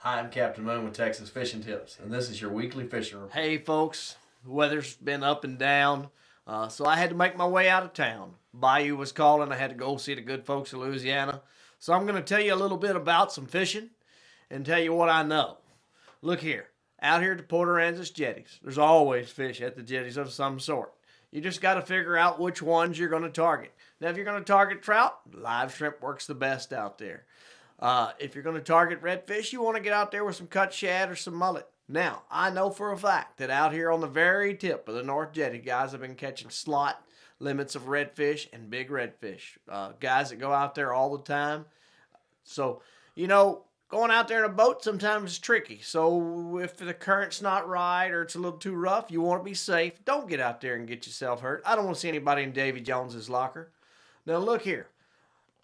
Hi, I'm Captain Moon with Texas Fishing Tips, and this is your weekly fishing report. Hey, folks, the weather's been up and down, so I had to make my way out of town. Bayou was calling. I had to go see the good folks of Louisiana. So I'm going to tell you a little bit about some fishing and tell you what I know. Look here, out here at the Port Aransas jetties, there's always fish at the jetties of some sort. You just got to figure out which ones you're going to target. Now, if you're going to target trout, live shrimp works the best out there. If you're going to target redfish, you want to get out there with some cut shad or some mullet. Now, I know for a fact that out here on the very tip of the North Jetty, guys have been catching slot limits of redfish and big redfish. Guys that go out there all the time. So, going out there in a boat sometimes is tricky. So, if the current's not right or it's a little too rough, you want to be safe. Don't get out there and get yourself hurt. I don't want to see anybody in Davy Jones's locker. Now, look here.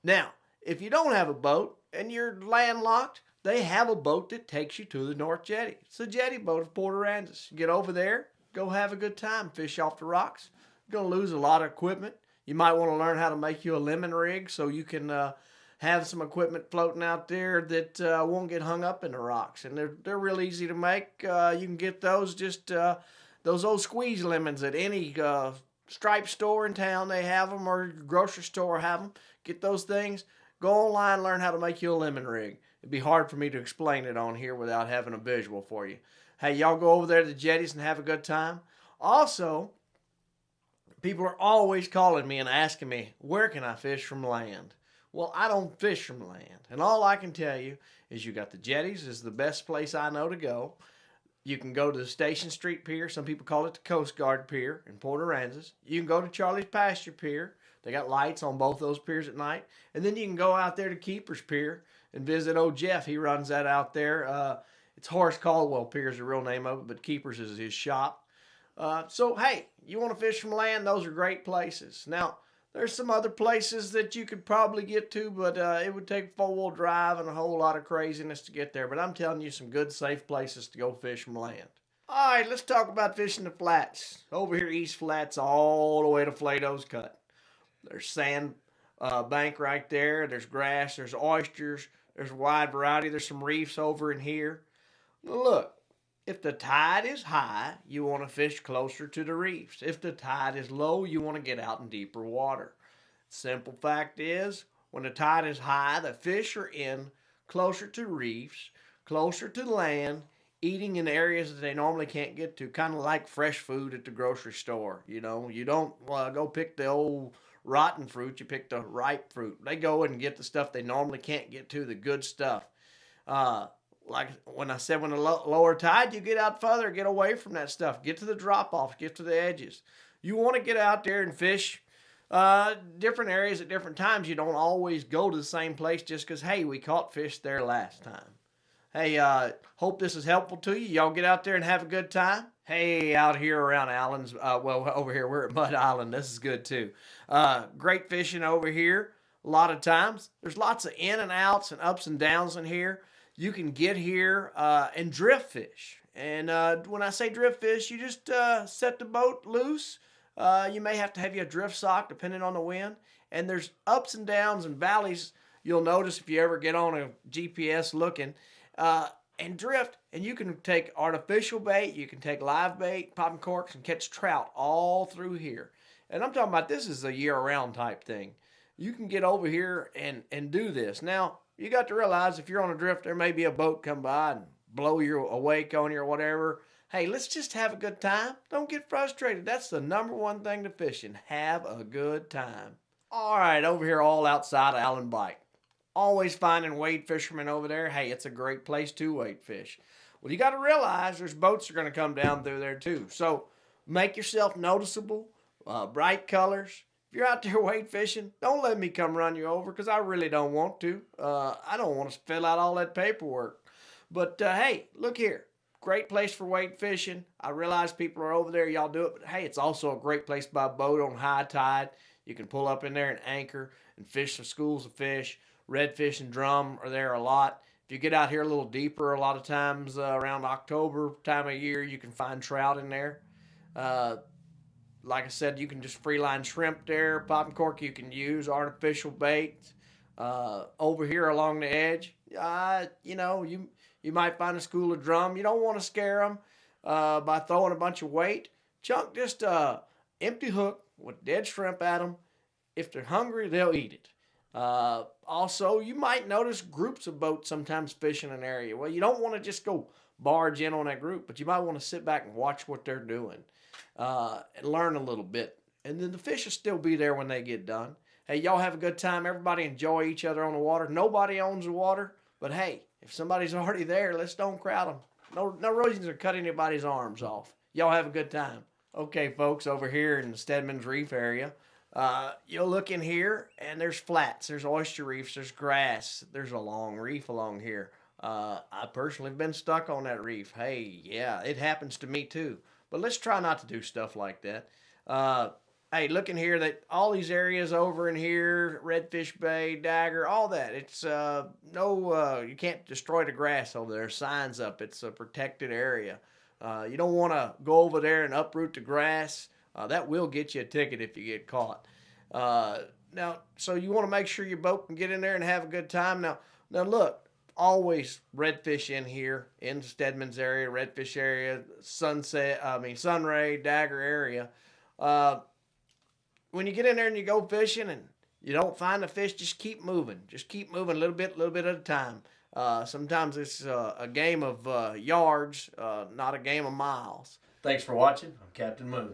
Now, if you don't have a boat and you're landlocked, they have a boat that takes you to the North Jetty. It's the jetty boat of Port Aransas. You get over there, go have a good time, fish off the rocks. You're going to lose a lot of equipment. You might want to learn how to make you a lemon rig so you can have some equipment floating out there that won't get hung up in the rocks. And they're real easy to make. You can get those those old squeeze lemons at any stripe store in town. They have them, or grocery store have them. Get those things. Go online, learn how to make you a lemon rig. It'd be hard for me to explain it on here without having a visual for you. Hey, y'all go over there to the jetties and have a good time. Also, people are always calling me and asking me, where can I fish from land? Well, I don't fish from land. And all I can tell you is you got the jetties is the best place I know to go. You can go to the Station Street Pier. Some people call it the Coast Guard Pier in Port Aransas. You can go to Charlie's Pasture Pier. They got lights on both those piers at night. And then you can go out there to Keeper's Pier and visit old Jeff. He runs that out there. It's Horace Caldwell Pier is the real name of it, but Keeper's is his shop. So, hey, you want to fish from land? Those are great places. Now, there's some other places that you could probably get to, but it would take four-wheel drive and a whole lot of craziness to get there. But I'm telling you some good, safe places to go fish from land. All right, let's talk about fishing the flats. Over here, East Flats, all the way to Flato's Cut. There's sand bank right there. There's grass. There's oysters. There's a wide variety. There's some reefs over in here. Now look, if the tide is high, you want to fish closer to the reefs. If the tide is low, you want to get out in deeper water. Simple fact is, when the tide is high, the fish are in closer to reefs, closer to land, eating in areas that they normally can't get to, kind of like fresh food at the grocery store. You don't go pick the old rotten fruit, you pick the ripe fruit. They go and get the stuff they normally can't get to, the good stuff. Like when I said, when the lower tide, you get out further, get away from that stuff, get to the drop-offs, get to the edges. You want to get out there and fish different areas at different times. You don't always go to the same place just because, hey, we caught fish there last time. Hey, hope this is helpful to you. Y'all get out there and have a good time. Hey, out here around Allen's, over here, we're at Mud Island. This is good too. Great fishing over here. A lot of times. There's lots of in and outs and ups and downs in here. You can get here and drift fish. And when I say drift fish, you just set the boat loose. You may have to have your drift sock depending on the wind. And there's ups and downs and valleys you'll notice if you ever get on a GPS looking. And drift, and you can take artificial bait, you can take live bait, popping corks, and catch trout all through here. And I'm talking about this is a year-round type thing. You can get over here and do this. Now, you got to realize if you're on a drift, there may be a boat come by and blow your awake on you or whatever. Hey, let's just have a good time. Don't get frustrated. That's the number one thing to fishing. Have a good time. All right, over here all outside of Allen Bike. Always finding wade fishermen over there. Hey, it's a great place to wade fish. Well, you got to realize there's boats that are going to come down through there too. So make yourself noticeable, bright colors. If you're out there wade fishing, don't let me come run you over because I really don't want to. I don't want to fill out all that paperwork. But hey, look here. Great place for wade fishing. I realize people are over there. Y'all do it. But hey, it's also a great place by boat on high tide. You can pull up in there and anchor and fish some schools of fish. Redfish and drum are there a lot. If you get out here a little deeper, a lot of times around October time of year, you can find trout in there. Like I said, you can just free line shrimp there. Popping cork you can use, artificial bait. Over here along the edge, you You might find a school of drum. You don't want to scare them by throwing a bunch of weight. Chunk just a empty hook with dead shrimp at them. If they're hungry, they'll eat it. Also, you might notice groups of boats sometimes fishing an area. Well, you don't want to just go barge in on that group, but you might want to sit back and watch what they're doing and learn a little bit. And then the fish will still be there when they get done. Hey, y'all have a good time. Everybody enjoy each other on the water. Nobody owns the water, but hey, if somebody's already there, let's don't crowd them. No reason to cut anybody's arms off. Y'all have a good time. Okay, folks, over here in the Stedman's Reef area, you'll look in here, and there's flats, there's oyster reefs, there's grass, there's a long reef along here. I personally have been stuck on that reef. Hey, yeah, it happens to me too. But let's try not to do stuff like that. Hey, look in here, that all these areas over in here, Redfish Bay, Dagger, all that. It's you can't destroy the grass over there. Signs up. It's a protected area. You don't want to go over there and uproot the grass. That will get you a ticket if you get caught. Now, so you want to make sure your boat can get in there and have a good time. Now look, always redfish in here in Stedman's area, redfish area, Sunray, Dagger area. When you get in there and you go fishing and you don't find the fish, just keep moving. Just keep moving a little bit at a time. Sometimes it's a game of yards, not a game of miles. Thanks for watching. I'm Captain Moon.